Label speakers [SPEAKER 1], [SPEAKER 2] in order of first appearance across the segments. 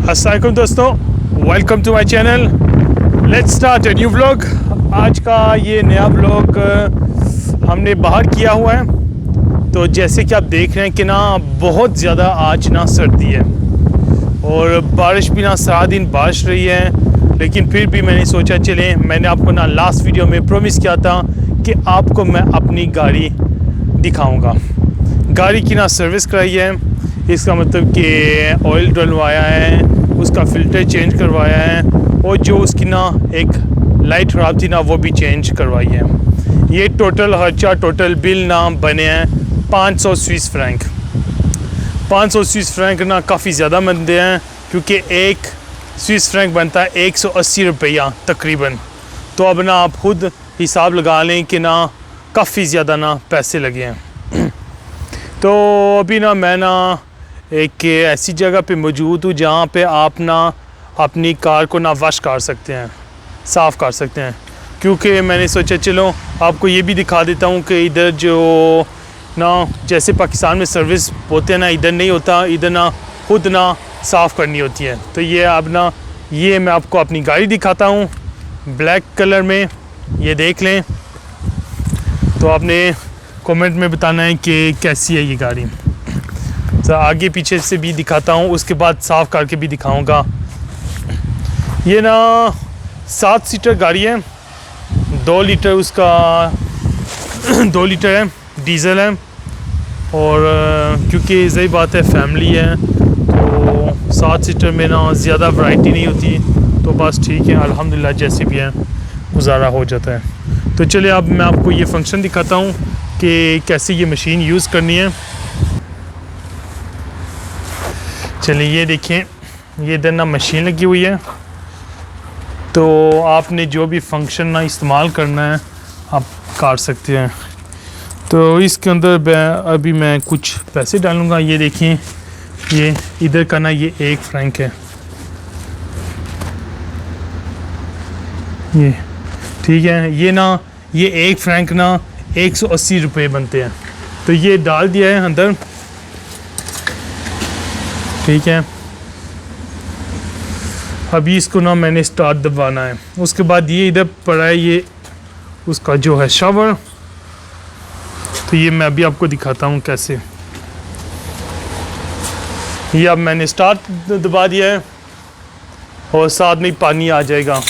[SPEAKER 1] अस्सलाम वालेकुम दोस्तों, welcome to my channel. Let's start a new vlog. आज का ये नया व्लॉग हमने बाहर किया हुआ है। तो जैसे कि आप देख रहे हैं कि ना बहुत ज़्यादा आज ना सर्दी है और बारिश भी ना सारा दिन बारिश रही है, लेकिन फिर भी मैंने सोचा चलें, मैंने आपको ना लास्ट वीडियो में प्रॉमिस किया था कि आपको मैं अपनी गाड़ी दिखाऊंगा। गाड़ी की ना सर्विस कराई है, इसका मतलब कि ऑयल डलवाया है, उसका फ़िल्टर चेंज करवाया है और जो उसकी ना एक लाइट ख़राब थी ना वो भी चेंज करवाई है। ये टोटल बिल ना बने हैं 500 स्विस फ्रैंक। 500 स्विस फ्रैंक ना काफ़ी ज़्यादा बनते हैं, क्योंकि एक स्विस फ्रैंक बनता है 180 रुपया तकरीबन। तो अब ना आप खुद हिसाब लगा लें कि ना काफ़ी ज़्यादा ना पैसे लगे हैं। तो अभी ना मैं ना एक ऐसी जगह पे मौजूद हूँ जहाँ पे आप ना अपनी कार को ना वॉश कर सकते हैं, साफ़ कर सकते हैं। क्योंकि मैंने सोचा चलो आपको ये भी दिखा देता हूँ कि इधर जो ना जैसे पाकिस्तान में सर्विस होते हैं ना, इधर नहीं होता, इधर ना खुद ना साफ़ करनी होती है। तो ये अब ना ये मैं आपको अपनी गाड़ी दिखाता हूँ ब्लैक कलर में, ये देख लें। तो आपने कमेंट में बताना है कि कैसी है ये गाड़ी। तो आगे पीछे से भी दिखाता हूँ, उसके बाद साफ़ करके भी दिखाऊंगा। ये ना 7 सीटर गाड़ी है, 2 लीटर उसका 2 लीटर है, डीज़ल है। और क्योंकि सही बात है फैमिली है, तो 7 सीटर में ना ज़्यादा वैरायटी नहीं होती, तो बस ठीक है, अल्हम्दुलिल्लाह जैसे भी है गुजारा हो जाता है। तो चलिए अब मैं आपको ये फंक्शन दिखाता हूँ कि कैसे ये मशीन यूज़ करनी है। चलिए ये देखें, ये इधर ना मशीन लगी हुई है, तो आपने जो भी फंक्शन ना इस्तेमाल करना है आप कर सकते हैं। तो इसके अंदर अभी मैं कुछ पैसे डालूँगा। ये देखिए, ये इधर का ना ये 1 फ्रैंक है, ये ठीक है। ये ना ये 1 फ्रैंक ना 180 रुपये बनते हैं। तो ये डाल दिया है अंदर, ठीक है। अभी इसको ना मैंने स्टार्ट दबाना है। उसके बाद ये इधर पड़ा है, ये उसका जो है शावर। तो ये मैं अभी आपको दिखाता हूँ कैसे। ये अब मैंने स्टार्ट दबा दिया है और साथ में पानी आ जाएगा।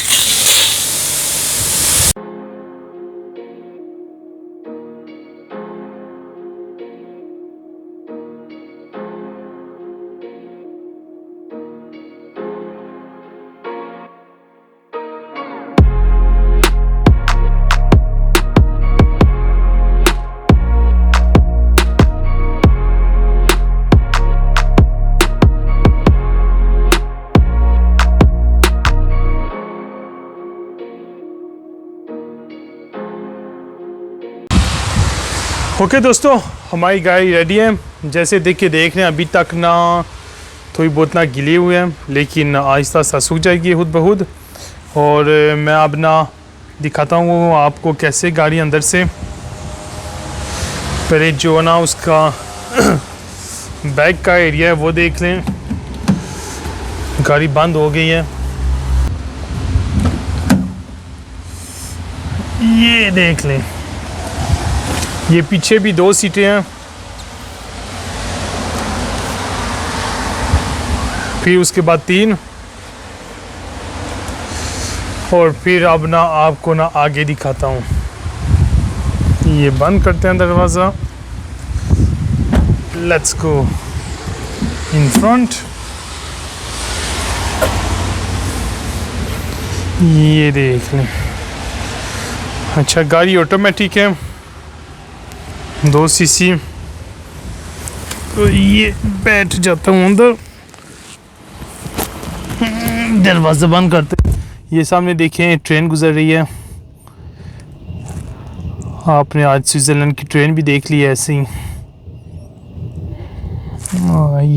[SPEAKER 1] ओके दोस्तों, हमारी गाड़ी रेडी है। जैसे देख रहे हैं अभी तक ना थोड़ी बहुत ना गिली हुई है, लेकिन आहिस्ता आहिस्ता सूख जाएगी खुद ब खुद। और मैं अब ना दिखाता हूँ आपको कैसे गाड़ी अंदर से। पहले जो ना उसका बैक का एरिया है वो देख लें। गाड़ी बंद हो गई है, ये देख लें। ये पीछे भी 2 सीटें हैं, फिर उसके बाद 3, और फिर अब ना आपको ना आगे दिखाता हूँ। ये बंद करते हैं दरवाज़ा। Let's go in front. ये देख लें। अच्छा, गाड़ी ऑटोमेटिक है, 2 सीसी। तो ये बैठ जाता हूँ अंदर, दरवाज़ा बंद करते। ये सामने देखें ट्रेन गुजर रही है। आपने आज स्विट्ज़रलैंड की ट्रेन भी देख ली है ऐसे ही।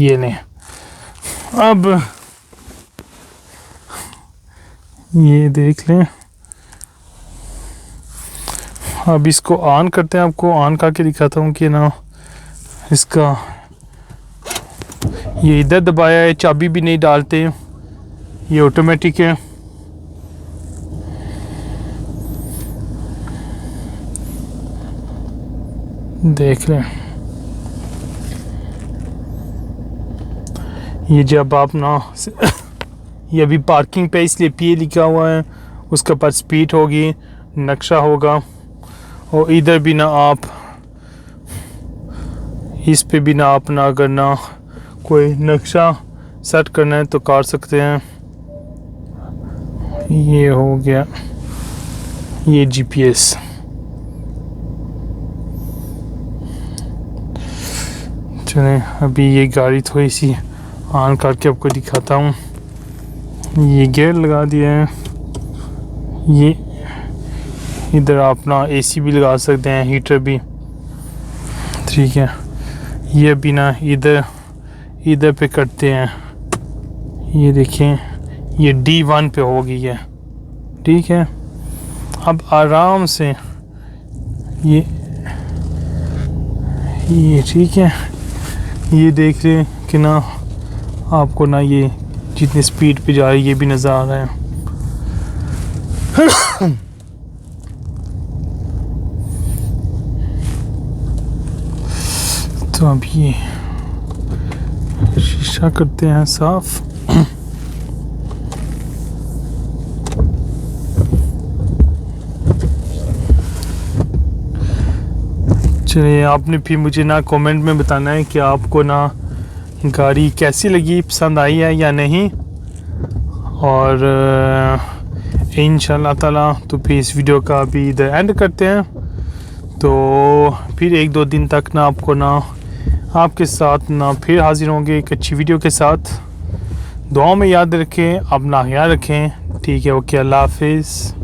[SPEAKER 1] ये लें। अब ये देख लें। अब इसको ऑन करते हैं, आपको ऑन करके दिखाता हूँ कि ना इसका ये इधर दबाया है, चाबी भी नहीं डालते, ये ऑटोमेटिक है। देख लें, ये जब आप ना ये अभी पार्किंग पे इसलिए पी लिखा हुआ है, उसके पास स्पीड होगी, नक्शा होगा, और इधर भी ना आप इस पे भी ना आप ना अगर ना कोई नक्शा सेट करना है तो कर सकते हैं। ये हो गया ये जीपीएस। चलें अभी ये गाड़ी थोड़ी सी ऑन करके आपको दिखाता हूँ। ये गियर लगा दिया है। ये इधर आप ना एसी भी लगा सकते हैं, हीटर भी, ठीक है। ये भी ना इधर पे करते हैं। ये देखें, ये D1 पे हो गई है, ठीक है। अब आराम से ये ठीक है, ये देख रहे हैं कि ना आपको ना ये जितनी स्पीड पे जा रही है ये भी नज़र आ रहा है। तो अब ये शीशा करते हैं साफ। चलिए, आपने फिर मुझे ना कमेंट में बताना है कि आपको ना गाड़ी कैसी लगी, पसंद आई है या नहीं। और इंशाल्लाह ताला तो फिर इस वीडियो का भी इधर एंड करते हैं। तो फिर 1-2 दिन तक ना आपको ना आपके साथ ना फिर हाजिर होंगे एक अच्छी वीडियो के साथ। दुआ में याद रखें, अपना ख्याल रखें, ठीक है। ओके, अल्लाह हाफिज़।